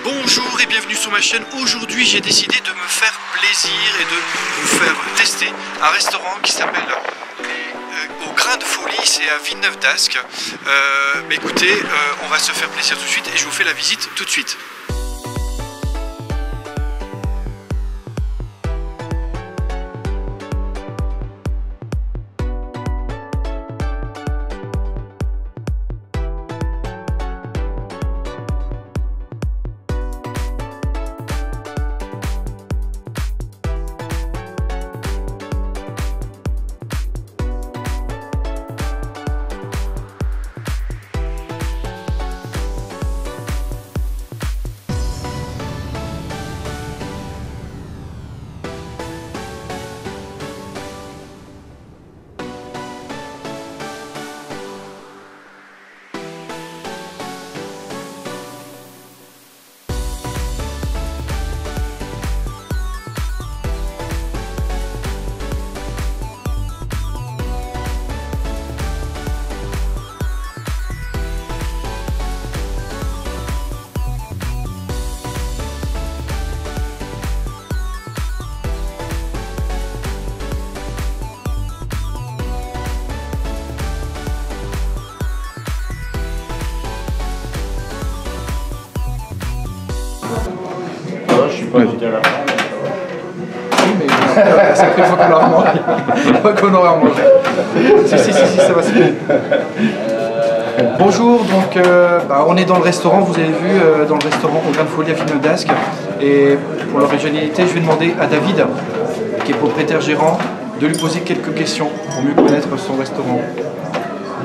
Bonjour et bienvenue sur ma chaîne. Aujourd'hui j'ai décidé de me faire plaisir et de vous faire tester un restaurant qui s'appelle Au Grain de Folie, c'est à Villeneuve d'Ascq. Mais écoutez, on va se faire plaisir tout de suite et je vous fais la visite tout de suite. Je suis pas monté à la fin. Oui, mais ça fait une fois qu'on l'aura mangé. Qu'on aura mangé. Si, ça va se faire. Bonjour, donc on est dans le restaurant, vous avez vu, dans le restaurant Au Grain de Folie à Villeneuve d'Ascq. Et pour l'originalité, je vais demander à David, qui est propriétaire gérant, de lui poser quelques questions pour mieux connaître son restaurant.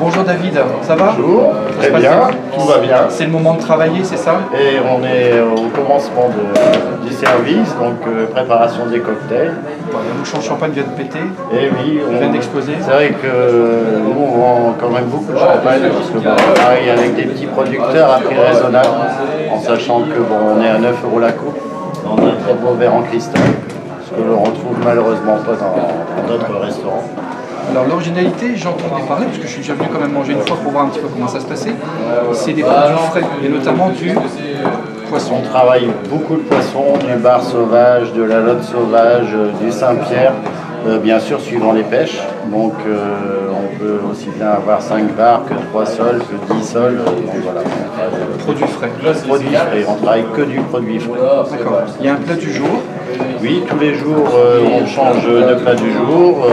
Bonjour David, ça va? Bonjour, très bien, tout va bien. C'est le moment de travailler, c'est ça? Et on est au commencement du service, donc préparation des cocktails. La bouche en champagne vient de péter. Et oui, on vient d'exploser. C'est vrai que nous on vend quand même beaucoup de champagne, parce que on travaille avec des petits producteurs à prix raisonnable, en sachant que on est à 9 € la coupe, dans un très beau verre en cristal, ce que l'on retrouve malheureusement pas dans d'autres restaurants. Alors l'originalité, j'entendais parler, parce que je suis déjà venu quand même manger une fois pour voir un petit peu comment ça se passait, c'est des produits frais, et notamment du poisson. On travaille beaucoup de poissons, du bar sauvage, de la lotte sauvage, du Saint-Pierre, bien sûr suivant les pêches. Donc on peut aussi bien avoir 5 bars que 3 sols, que 10 sols. Donc, voilà. Produits frais. Produits frais, on travaille que du produit frais. D'accord. Il y a un plat du jour. Oui, tous les jours on change de plat du jour,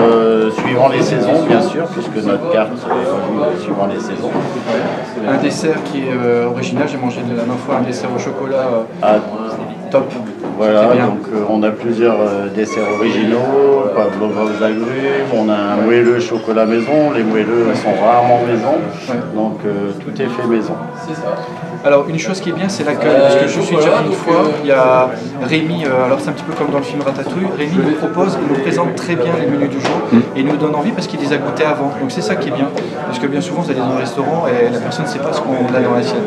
suivant les saisons bien sûr, puisque notre carte évolue suivant les saisons. Un dessert qui est original, j'ai mangé la dernière fois un dessert au chocolat top. Voilà, donc on a plusieurs desserts originaux, pavlova aux agrumes, on a un moelleux chocolat maison, les moelleux sont rarement maison, donc tout est fait maison. Alors une chose qui est bien, c'est l'accueil, parce que je suis déjà venu une fois, il y a Rémi, alors c'est un petit peu comme dans le film Ratatouille, Rémi nous propose, il nous présente très bien les menus du jour, et il nous donne envie parce qu'il les a goûtés avant, donc c'est ça qui est bien, parce que bien souvent vous allez dans un restaurant et la personne ne sait pas ce qu'on a dans l'assiette.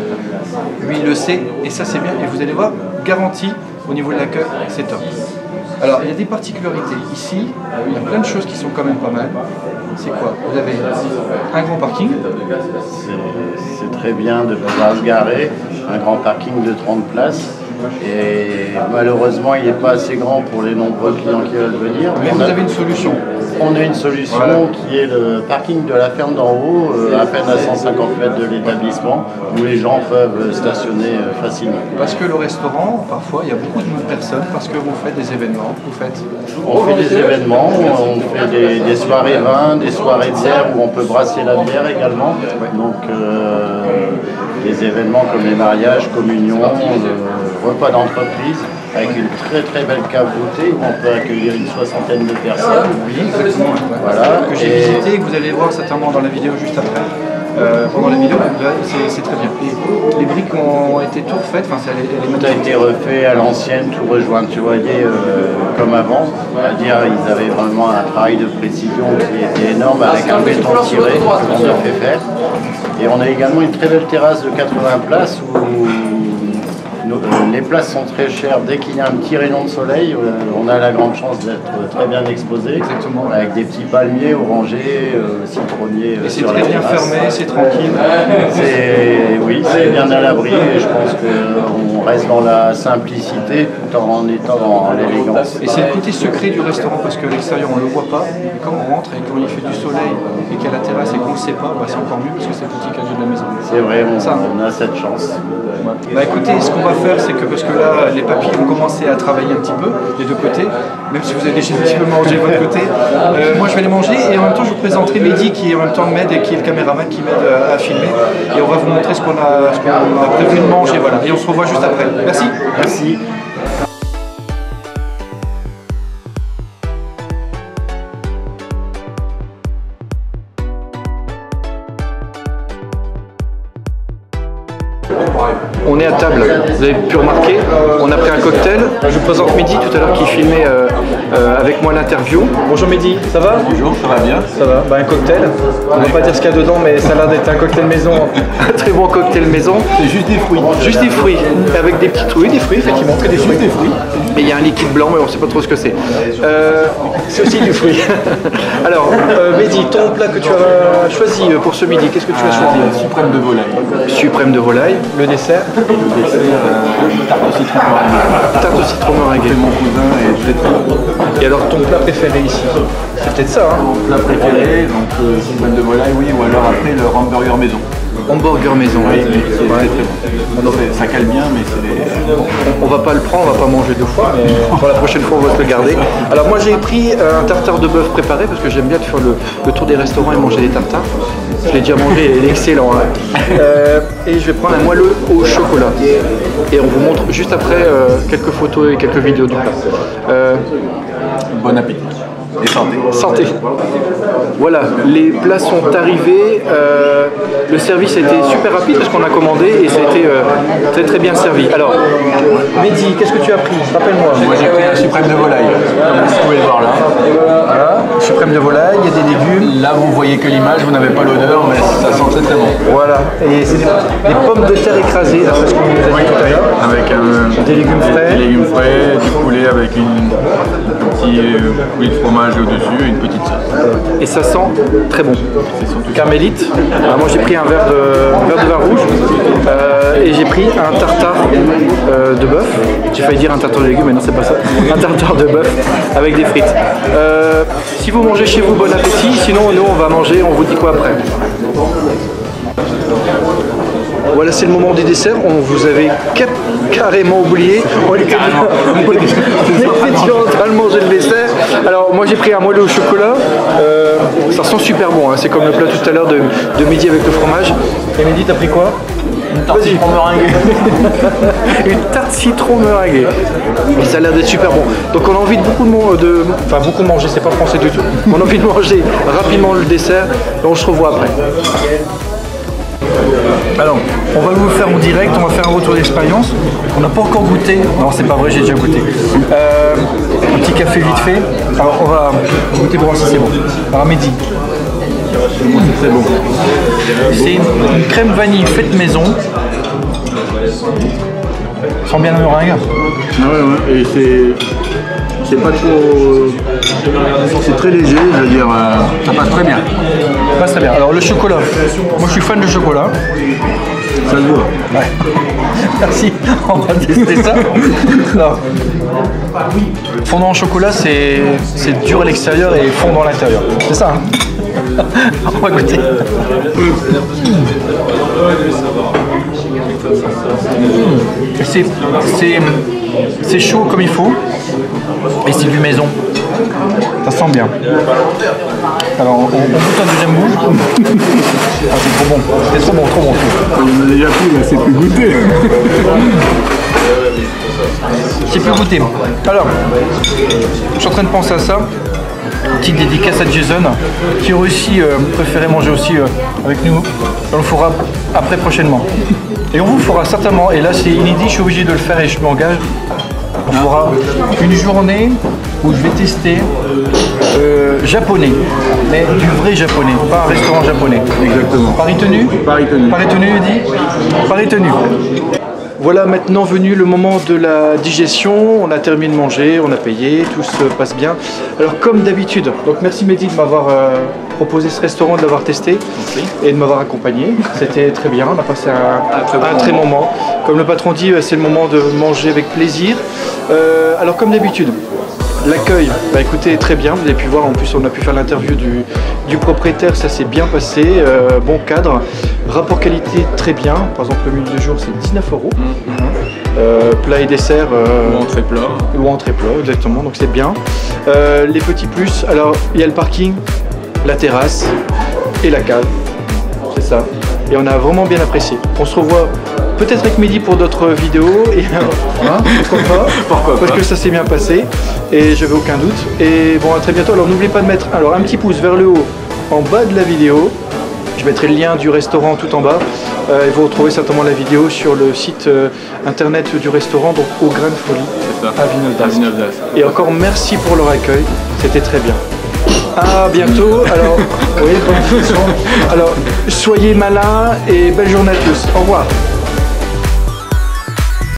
Lui il le sait, et ça c'est bien, et vous allez voir, garantie, au niveau de l'accueil, c'est top. Alors, il y a des particularités. Ici, il y a plein de choses qui sont quand même pas mal. C'est quoi? Vous avez un grand parking. C'est très bien de pouvoir se garer. Un grand parking de 30 places. Et malheureusement, il n'est pas assez grand pour les nombreux clients qui veulent venir. Mais vous avez une solution. On a une solution qui est le parking de la ferme d'en haut, à peine à 150 mètres de l'établissement, où les gens peuvent stationner facilement. Parce que le restaurant, parfois, il y a beaucoup de personnes, parce que vous faites des événements, On fait des événements, on fait des soirées vin, des soirées bière, où on peut brasser la bière également. Donc, des événements comme les mariages, communions, repas d'entreprise, avec une très belle cave voûtée où on peut accueillir une 60aine de personnes. Oui, exactement. Voilà. Que j'ai visité et que vous allez voir certainement dans la vidéo juste après. Pendant la vidéo, c'est très bien. Et les briques ont été tout refaites, enfin, tout a été refait à l'ancienne, tout rejoint, tu voyais, comme avant. C'est-à-dire ils avaient vraiment un travail de précision qui était énorme avec un béton tiré qu'on a fait faire. Et on a également une très belle terrasse de 80 places où les places sont très chères. Dès qu'il y a un petit rayon de soleil, on a la grande chance d'être très bien exposé. Exactement. Avec des petits palmiers, orangers, citronniers. Et c'est très bien fermé, c'est tranquille. Oui, c'est bien à l'abri et je pense qu'on reste dans la simplicité tout en étant dans l'élégance. Et c'est le côté secret du restaurant parce que l'extérieur on ne le voit pas. Et quand on rentre et quand il fait du soleil et qu'il y a la terrasse et qu'on ne le sait pas, bah, c'est encore mieux parce que c'est le petit cadeau de la maison. C'est vrai, on a cette chance. Bah écoutez, ce qu'on va faire, c'est que parce que là, les papilles ont commencé à travailler un petit peu, des deux côtés, même si vous avez déjà un petit peu mangé de votre côté. Moi, je vais les manger et en même temps, je vous présenterai Mehdi qui en même temps m'aide et qui est le caméraman qui m'aide à filmer. Et on va vous montrer ce qu'on a prévu de manger. Voilà. Et on se revoit juste après. Merci. Merci. On est à table, vous avez pu remarquer, on a pris un cocktail. Je vous présente Mehdi tout à l'heure qui filmait avec moi l'interview. Bonjour Mehdi, ça va? Bonjour, ça va bien? Ça va, bah, un cocktail, on va pas dire ce qu'il y a dedans mais ça a l'air d'être un cocktail maison, un très bon cocktail maison. C'est juste des fruits. Juste des fruits, avec des petits fruits, des fruits effectivement, que des fruits. Et il y a un liquide blanc mais on sait pas trop ce que c'est. C'est aussi du fruit. Alors, Mehdi, ton plat que tu as choisi pour ce midi, qu'est-ce que tu as choisi? Suprême de volaille. Suprême de volaille, le dessert? Tarte au citron meringuée. Tarte au citron meringuée. Mon cousin est très très bon. Et alors ton plat préféré ici? C'est peut-être ça, hein? Mon plat préféré, donc suprême de volaille, oui, ou alors après le hamburger maison. Hamburger maison, oui. C'est très très bon. Ça cale bien, mais c'est des... On va pas le prendre, on va pas manger deux fois, mais pour la prochaine fois on va se le garder. Alors moi j'ai pris un tartare de bœuf préparé parce que j'aime bien faire le tour des restaurants et manger des tartares. Je l'ai déjà mangé, il est excellent. Hein. Et je vais prendre un moelleux au chocolat. Et on vous montre juste après quelques photos et quelques vidéos du plat. Bon appétit. Et santé. Santé. Voilà, les plats sont arrivés. Le service a été super rapide parce qu'on a commandé et ça a été très très bien servi. Alors, Mehdi, qu'est-ce que tu as pris? Rappelle-moi. Moi j'ai pris un suprême de volaille, comme vous pouvez le voir là. Voilà, suprême de volaille, il y a des légumes. Là vous voyez que l'image, vous n'avez pas l'odeur, mais ça sent très très bon. Voilà, et c'est des pommes de terre écrasées, d'après ce qu'on nous a dit tout à l'heure. Avec des légumes frais. Des légumes frais, du poulet avec une petite coulis de fromage au-dessus et une petite sauce. Et ça sent très bon. Carmélite. Alors moi j'ai pris un verre de vin rouge et j'ai pris un tartare de bœuf. J'ai failli dire un tartare de légumes, mais non c'est pas ça. Un tartare de bœuf avec des frites. Si vous mangez chez vous, bon appétit. Sinon nous on va manger, on vous dit quoi après. Voilà, c'est le moment des desserts. On vous avait carrément oublié. On était en train de manger le dessert. Alors, moi j'ai pris un moelleux au chocolat. Ça sent super bon. Hein. C'est comme le plat tout à l'heure de Mehdi avec le fromage. Et Mehdi, t'as pris quoi? Une tarte citron meringuée. Une tarte citron meringuée. Et ça a l'air d'être super bon. Donc on a envie de beaucoup manger, c'est pas français du tout. On a envie de manger rapidement le dessert. Et on se revoit après. Alors, on va vous faire en direct, on va faire un retour d'expérience. On n'a pas encore goûté, non c'est pas vrai, j'ai déjà goûté. Un petit café vite fait. Alors on va goûter pour voir si c'est bon. Alors Mehdi. C'est bon. C'est une crème vanille faite maison. Sent bien la meringue. Ouais, et c'est pas trop... C'est très léger, je veux dire, ça passe très bien. Ça passe très bien. Alors le chocolat, moi je suis fan de chocolat. Ça se voit. Ouais. Merci, on va tester ça. Alors, fondant en chocolat, c'est dur à l'extérieur et fondant à l'intérieur. C'est ça, hein. On va goûter. C'est chaud comme il faut et c'est du maison. Ça sent bien. Alors on goûte un deuxième bout. Ah, c'est trop bon. C'est trop bon, trop bon. On a déjà pris, là, c'est plus goûté. C'est plus goûté. Alors, je suis en train de penser à ça. Petite dédicace à Jason qui aurait aussi préféré manger aussi avec nous. On le fera après prochainement. Et on vous fera certainement, et là c'est inédit, je suis obligé de le faire et je m'engage. On fera une journée où je vais tester japonais, mais du vrai japonais, pas un restaurant japonais. Exactement. Paris tenu? Paris tenu. Paris tenu, dit? Paris tenu. Voilà maintenant venu le moment de la digestion. On a terminé de manger, on a payé, tout se passe bien. Alors comme d'habitude, donc merci Mehdi de m'avoir proposé ce restaurant, de l'avoir testé et de m'avoir accompagné. C'était très bien, on a passé un très bon moment. Comme le patron dit, c'est le moment de manger avec plaisir. Alors comme d'habitude, l'accueil, bah écoutez, très bien, vous avez pu voir, en plus on a pu faire l'interview du propriétaire, ça s'est bien passé, bon cadre, rapport qualité très bien, par exemple le menu du jour c'est 19 €, plat et dessert, ou entrée plat. Ou entrée plat, exactement, donc c'est bien. Les petits plus, alors il y a le parking, la terrasse et la cave, c'est ça, et on a vraiment bien apprécié. On se revoit peut-être avec Mehdi pour d'autres vidéos, et pourquoi pas, parce que ça s'est bien passé et j'avais aucun doute. Et bon, à très bientôt. Alors n'oubliez pas de mettre un petit pouce vers le haut en bas de la vidéo. Je mettrai le lien du restaurant tout en bas. Et vous retrouvez certainement la vidéo sur le site internet du restaurant, donc Au Grain de Folie à Villeneuve-d'Ascq. Et encore merci pour leur accueil, c'était très bien. À bientôt. Alors, oui, alors soyez malins et belle journée à tous. Au revoir.